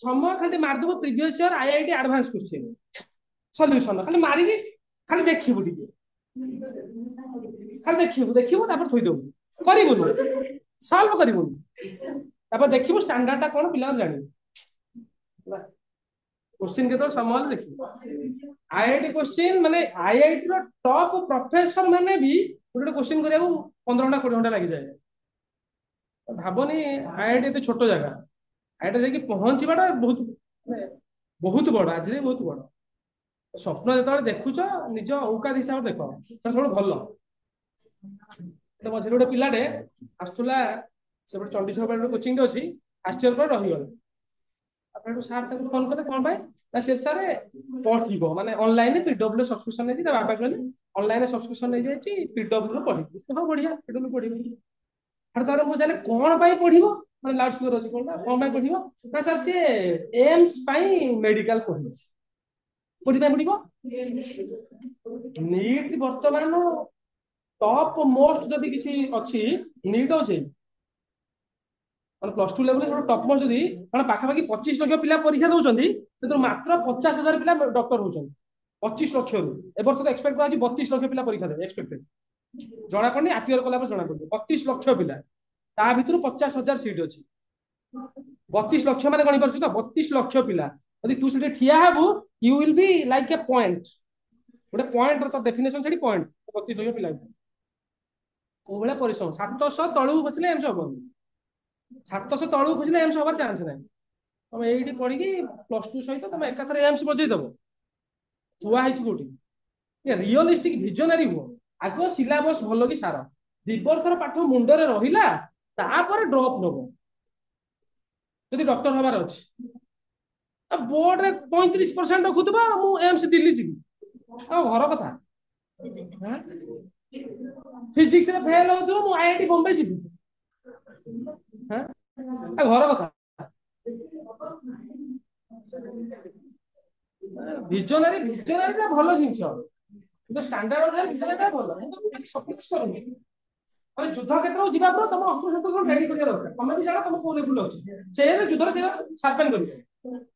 ସମୟ ଖାଲି ମାରିଦବ previous year IIT advance question solution ଖାଲି ମାରିକି ଖାଲି ଦେଖିବୁ ଟିକେ ଖାଲି ଦେଖିବୁ ତାପରେ ଥୋଇଦବୁ କରିବୁନି ସଲ୍ଭ କରିବୁନି ତାପରେ ଦେଖିବୁ ଷ୍ଟାଣ୍ଡାର୍ଡଟା କଣ ପିଲାମାନେ ଜାଣିବୁ क्वेश्चन के तो समझ देखिए आईआईटी क्वेश्चन माने आईआईटी रो टॉप प्रोफेसर माने भी गोटे क्वेश्चन करिया 15 घंटा 20 घंटा लागि जाए भाबनी आईआईटी एते छोट जगह आईआईटी देखि पहुंचीबाटा बहुत बड़ आज बहुत बड़ स्वप्न जेतବେଳେ ଦେଖୁଛ ନିଜ औकात हिसाब देखो सब भल तो मझे गोटे पिलाटे आसुला से चंडीगढ़ कोचिंग रे अछि आश्चर्य पर रही गला आपन सार तक फोन करते कोन भाई ना से सार पढ़िबो माने ऑनलाइन पीडब्ल्यू सब्सक्रिप्शन नै बाबा कहले ऑनलाइन सब्सक्रिप्शन नै जायछि पीडब्ल्यू रो पढ़िबो हां बढ़िया पीडब्ल्यू पढ़िबो तार मुझे कौन पाई पढ़िबो माने लाउड स्पीकर अछि कौन पाई पढ़िबो ना सर से एम्स पाई मेडिकल पढ़िबो कोथि पाई पढ़िबो नीट वर्तमान टॉप मोस्ट जदि किछि अछि नीट होछि plus two level top most जदि माने पाखापाखि 25 लाख पिला परीक्षा दउछंती से मात्र 50,000 पिला डॉक्टर होछंती 25 लाख रु ए वर्ष एक्सपेक्ट करा 32 लाख पिला परीक्षा देबे एक्सपेक्टेड जना पड़नी आपियर कला जना पड़े 32 लाख पिला ता भितर 50,000 सीट अच्छी 32 लाख मैंने गणी पार्छ तो 32 लाख पिला यदि तू से ठिया हेबू you will be like a point गोटे पॉइंट तो डेफिनेशन छाड़ी पॉइंट 32 लाख पिला को भाया परिश्रम 700 तलू खोजले एम्स हम 700 तलू खोजले एम्स हबार चांस ना तुम ये पढ़ी प्लस टू सहित तुम एकाथर एम्स बजेदब थुआ कौटी रियलिस्टिक विजनरी हुआ आग सिलेबस भल कि सार दी वर्षर पाठ मुंडरे रहिला तापर ड्रॉप नब जदि डॉक्टर हबार अच्छी बोर्ड रे 35% रखुवा मुझे एम्स दिल्ली जी घर कथा फिजिक्स रे फेल हो मु आईआईटी बॉम्बे जी घर कथा विजनरी विजनरी भल जिन स्टैंडर्ड विजनरी भल सपोर्ट करूनी ମାନେ ଯୁଦ୍ଧ କ୍ଷେତ୍ରକୁ ଯିବା ପରେ ତମ ଅସ୍ତ୍ରଶସ୍ତ୍ର ରେଡି କରିବା ଦରକାର ତମେ ବି ଜାଣ ତମ କୋଉ ଲେଭେଲ ଅଛି ସେ ଯୁଦ୍ଧରେ ସେ ସାର୍ପେନ କରିବ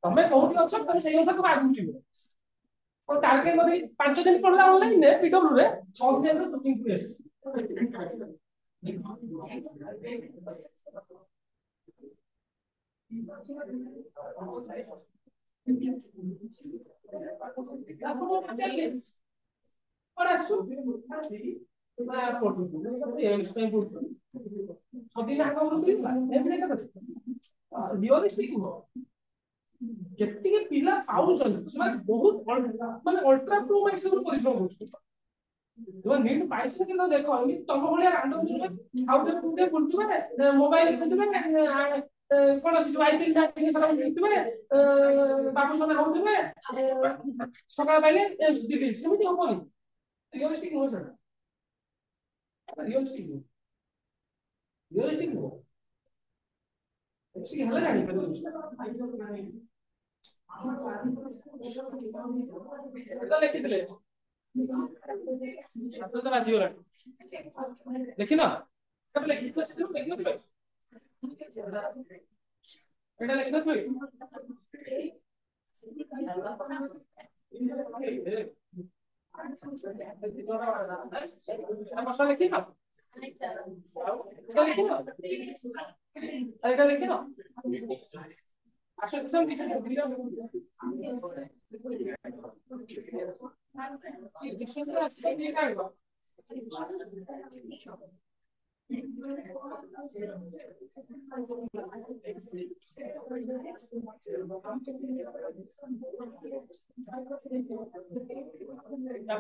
ତମେ କୋଉଠି ଅଛ ତମେ ସେଇ ଅନୁସାରେ ତମେ ଆଗକୁ ଯିବ ଆଉ ଟାର୍ଗେଟ କରି 5 ଦିନ ପଢିଲା ଅନଲାଇନ ରେ ପିଡବ୍ଲ୍ୟୁ ରେ 6 ଦିନରେ କୋଚିଂ କରି ଆସିଛି ଯେତିକି ପିଲା ପାଉଛନ୍ତି ସେମାନେ ବହୁତ ମାନେ ଅଲ୍ଟ୍ରା ପ୍ରୋ ମ୍ୟାକ୍ସିମମ୍ ପରିଶ୍ରମ କରୁଛନ୍ତି ତୁମେ ନିଟ୍ ପାଇଛ କିନ୍ତୁ ଦେଖ ଏମିତି ତମ ଭଳିଆ ରାଣ୍ଡମ ଛୁଆ ଆଉ ଗୋଟେ ବୁଲୁଥିବେ ମୋବାଇଲ ଖେଳୁଥିବେ କଣ ସେ ଯୋଉ ଆଇପିଏଲ ମ୍ୟାଚ୍ ସାରା ଖେଳୁଥିବେ ବାବୁସାନ ହଉଥିବେ ସକାଳ ପାଇଲେ ଦିଲ୍ଲୀ ସେମିତି ହବନି ରିୟଲିଷ୍ଟିକ ନୁହଁ ସେଟା ରିୟଲିଷ୍ଟିକ ନୁହଁ ରିୟଲିଷ୍ଟିକ ନୁହଁ ହେଲେ ଜାଣିପାରିବ ଲେଖିଥିଲେ ଛାତ୍ର ବାଜିଗଲାଣି ଦେଖିନ ଲେଖିଥିଲ ସେଥିରୁ ଲେଖିନଥିଲ ଏଇଟା ଲେଖିନଥିଲ ବର୍ଷ ଲେଖିନ ଏଇଟା ଲେଖିନ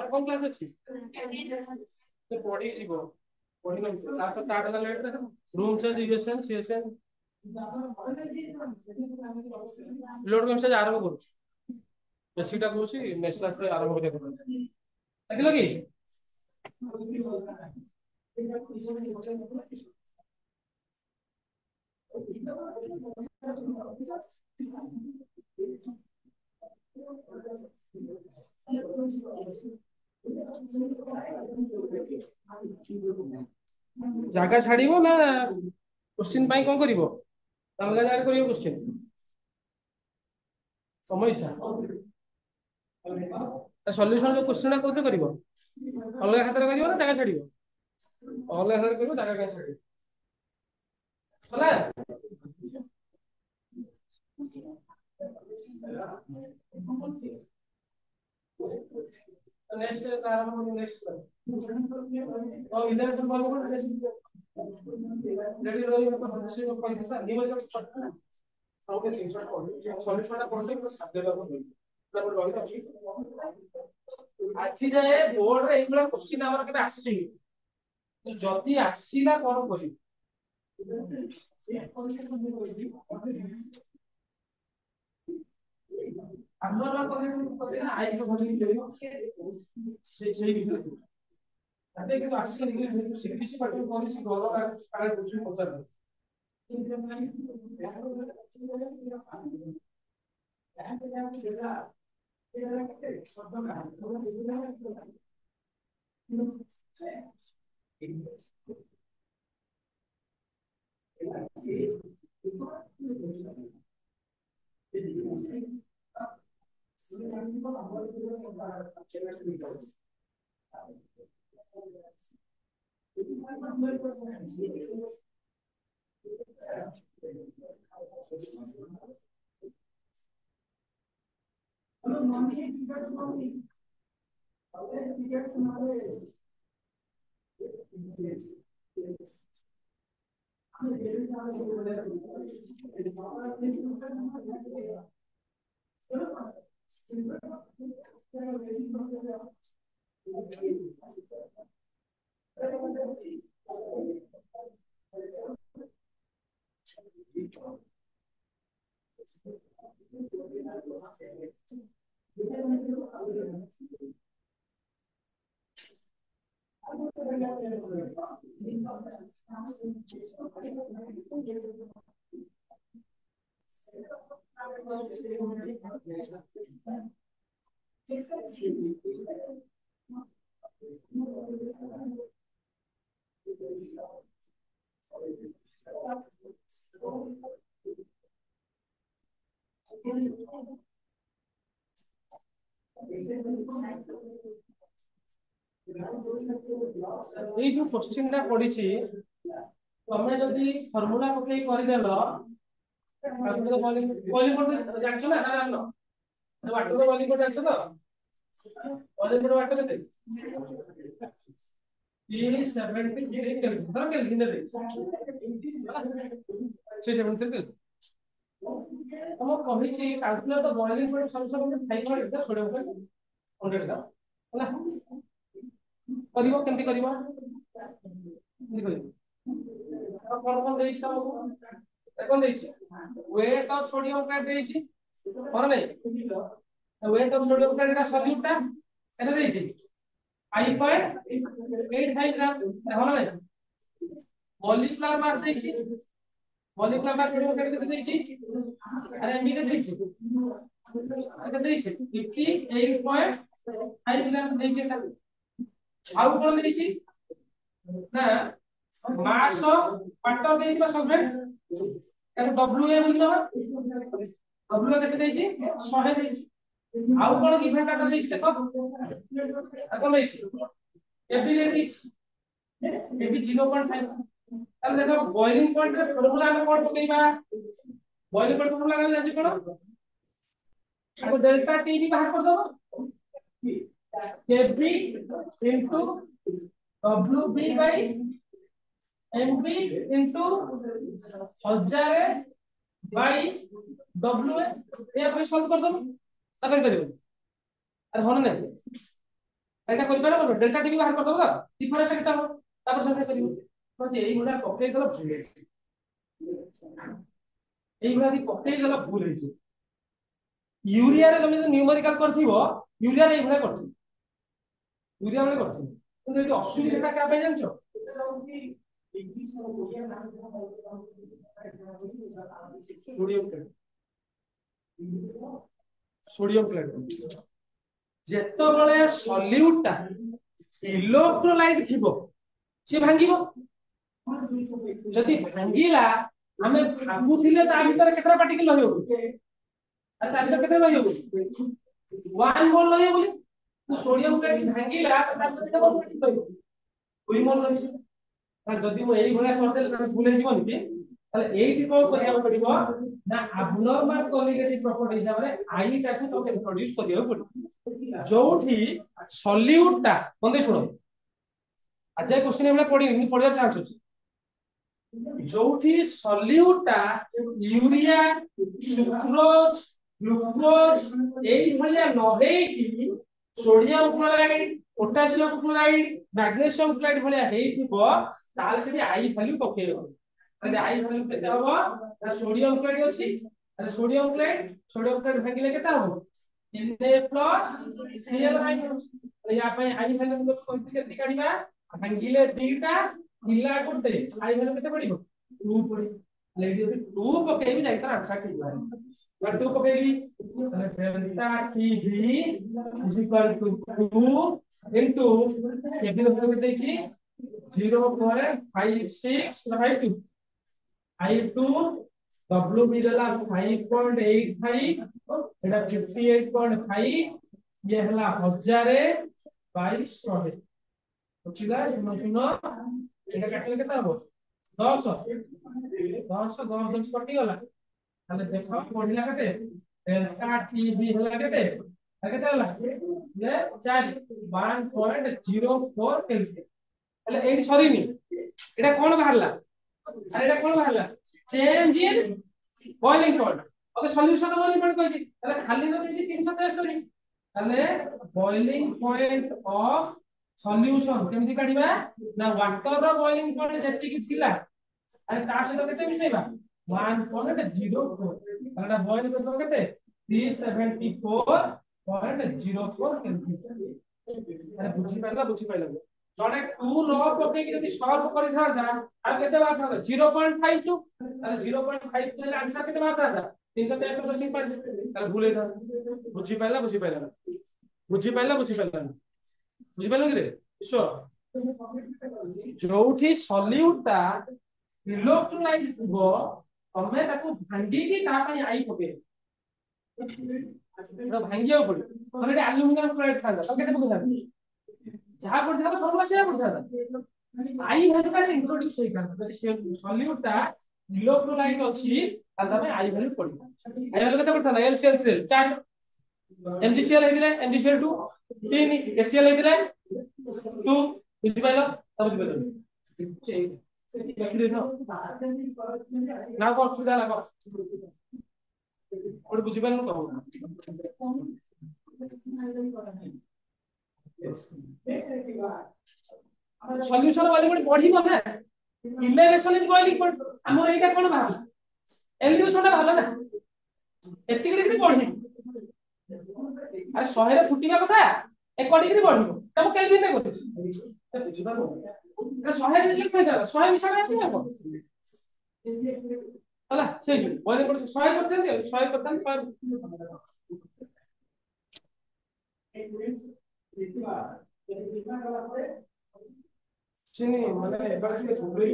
कौन क्लास अच्छी पढ़ी जीव पढ़ी रूम चेंज यूएसएन सीएसएन लोड कम आरंभ करू बेसिकटा कहूँ नेक्स्ट क्लास आरंभ करिया देखिल कि जगह छाड़ब ना क्वेश्चन कौन कर अलग जगह कर क्वेश्चन तुम इच्छा सॉल्यूशन जो क्वेश्चन कौन कर अलग हाथ में कर ना जगह छाड़ अलग हाथ में कर जगह कहीं छाड़ नेक्स्ट आरंभ नेक्स्ट और इलेक्शन बॉल को रेडी रही है तो सदस्य को पॉइंट था निवल का शॉट ना ओके इंसर्ट कर सॉल्यूशन टा पढ़ले तो साथ देबा को तापर रही अछि आछि जाए बोर्ड रे एकला क्वेश्चन हमर केबे आसी तो जदी आसीला कोन करी ଆମର ଆଇପି ଭଳି ସେ अरे कि आसी सिक्किस पार्टी पॉलिसी डॉलर का कुछ पचार ये जो क्वेश्चन टा पड़ी तमें जदि फॉर्मूला पकई करदेल बॉलिंग कोड जानछ ना जान वाटर तो बॉलिंग कोड जानछ तो बॉलिंग कोड वाटर केते 373 केल्विन पर केल्विन दे 373 केल्विन हम कहिछि calculate the boiling point solution 500 litre छोड़े 100 का होला करिवो केमति करिवो कौन देइछ हमको कौन देइछ वेट ऑफ सोडियम का देइछ और नहीं वेट ऑफ सोडियम का सॉल्यूट ता केते देइछ 5.85 ग्राम होला नहीं मॉलिक्यूलर मास देइछ मॉलिक्यूलर मास सोडियम का केते देइछ अरे एमबी देइछ केते देइछ 58.5 ग्राम देइछ एटा आउ कोन देइछ ना मास ऑफ वाटर देइछ बा सॉल्वेंट एटा डब्ल्यूए बोली दबा डब्ल्यू केते देइछ 100 देइछ आउ कोन गिवन डाटा देइछ देखो कोन देइछ एबी देइछ एबी 0.5 ताले देखो बॉइलिंग पॉइंट रे फार्मूला हम कोन पकेइबा बॉइलिंग पॉइंट फार्मूला हम जानि कोन अब डेल्टा टी भी बाहर कर दो KB into WB by MB into 1000 by WA ये आप सॉल्व कर दो तक करियो अरे होन नहीं एटा कर पारो डेल्टा टी भी बाहर कर दो ना डिफरेंस केटा हो तापर से करियो तो एई गुडा पकेइ दला भूल एई गुडा दी पकेइ दला भूल है यूरिया रे तुम न्यूमेरिकल करथिबो यूरिया रे एभला करथि यूरिया वाले करथि तो एटी असुविधा का पे जानछो सोडियम क्लोराइड जेतबेले सॉल्यूट ता इलेक्ट्रोलाइट थिबो से भांगिबो जदि भांगिला हमें भाबुथिले ता भीतर केतरा पार्टिकल रहइबो अरे ता भीतर केतरा रहइबो 1 मोल रहइबो बोली तो सोडियम क्लोराइड भांगिला ता भीतर केतरा पार्टिकल रहइबो 2 मोल रहइबो तर जदि मो एई भला करदेल त भूल हिजबो नि ताले एइठी कोन करिया पड़िबो ना अबनॉर्मल कोलिगेटिव प्रॉपर्टी हिसाब रे आई टाइप तो इंट्रोड्यूस करिया पड़िबो जोठी सॉल्यूट ता कोन दे सुनो आज क्वेश्चन एबले पड़ी नि पड़िया चांस अछि जोठी सॉल्यूट ता यूरिया सुक्रोज ग्लूकोज एई भलिया न हेई कि sodium chloride potassium chloride magnesium chloride भलिया हेई थिबो ताल से आई वैल्यू पकेइबो अरे आई वैल्यू केते हबो ना सोडियम क्लोराइड अछि अरे सोडियम क्लोराइड भागिले केते हबो Na Cl- या पे आई वैल्यू को कोएफिशिएंट काढिबा भांगिले दीटा थिला कोटे आई भले केते पड़िबो 2 पड़ी लेडी 2 पकेबी जाई तर आंसर ठीक बारे बट 2 पकेबी delta T B is equal to 2 into KB हो देछि 0.56 52 I2 W भी देला 5.85 एटा 58.5 ये हला 1022 बुझिला सुनो सुनो एटा काटले केता हो 10 10 10 कटि गला ताले देखो पढिला केते डेल्टा टी बी हला केते केते हला ले 4 1.04 केल्विन એટલે એની સરી ની એટા કોણ બહારલા अरे এটা কোন বাহারলা change in boiling point okay solution boiling point কইছি তাহলে খালি না দিছি 323 করি তাহলে বয়লিং পয়েন্ট অফ সলিউশন কেমতি কাটিবা না ওয়াটার র বয়লিং পয়েন্ট যেতি কি থিলা আরে তা সହିତ কেতে মিশাইবা 1.04 তাহলে বয়লিং পয়েন্ট কেতে 374.04 কেলভিন আরে বুঝি পাইলা জনে 2 ল পকে কি যদি সলভ করি থাকা আর কেতে বার থাকা 0.52 তাহলে 0.52 এর आंसर কেতে বার থাকা 363.5 তাহলে ভুলে দাও বুঝি পাইলা না বুঝি পাইলা কি রে বিশো जोठी सॉल्यूटा इलेक्ट्रोलाइट थबो तमे ताको भांगी की ता पई आई पके तो भांगियो पड़ी तमे एल्युमिनियम क्लोराइड था तो केते पके था जहां पड़ था फॉर्मूला से पड़ था आई वैल्यू का इंट्रोड्यूस होई था सॉल्यूटा इलेक्ट्रोलाइट अछि ताल तमे आई वैल्यू पड़ी आई वैल्यू केते पड़ता LCl3 4 MgCl हेदिले MgCl2 3 HCl हेदिले 2 बुझि पाइलो बुझि पाइलो ना को सुविधा लागो और बुझि पाइलो तो सॉल्यूशन वाली कोन पढिबो ना इलेवेशन इन बॉइलिंग पॉइंट हमर एटा कोन भाला एलिवेशन ता भाला ना एति के पढि अरे 100 रे फुटिबा कथा 1 डिग्री पढिबो तब केल्विन ने करछ त बुझिबा अरे 100 रे लिख पे 100 मिसा का के हो हला सेइ जो बॉइलिंग पॉइंट 100 करते दे 100 करते 100 চিনি মানে এবার থেকে ঝুড়ই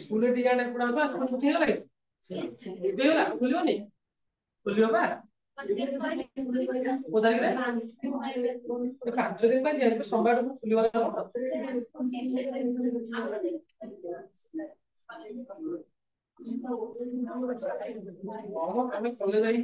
स्कूल डिजाइन पढ़ा स्कूल छुट्टी है लगे छुट्टी होला खुलियो नहीं खुलियो बा उधर के तो 5 दिन बाद यार सोमवार को खुली वाला हमें कॉलेज आई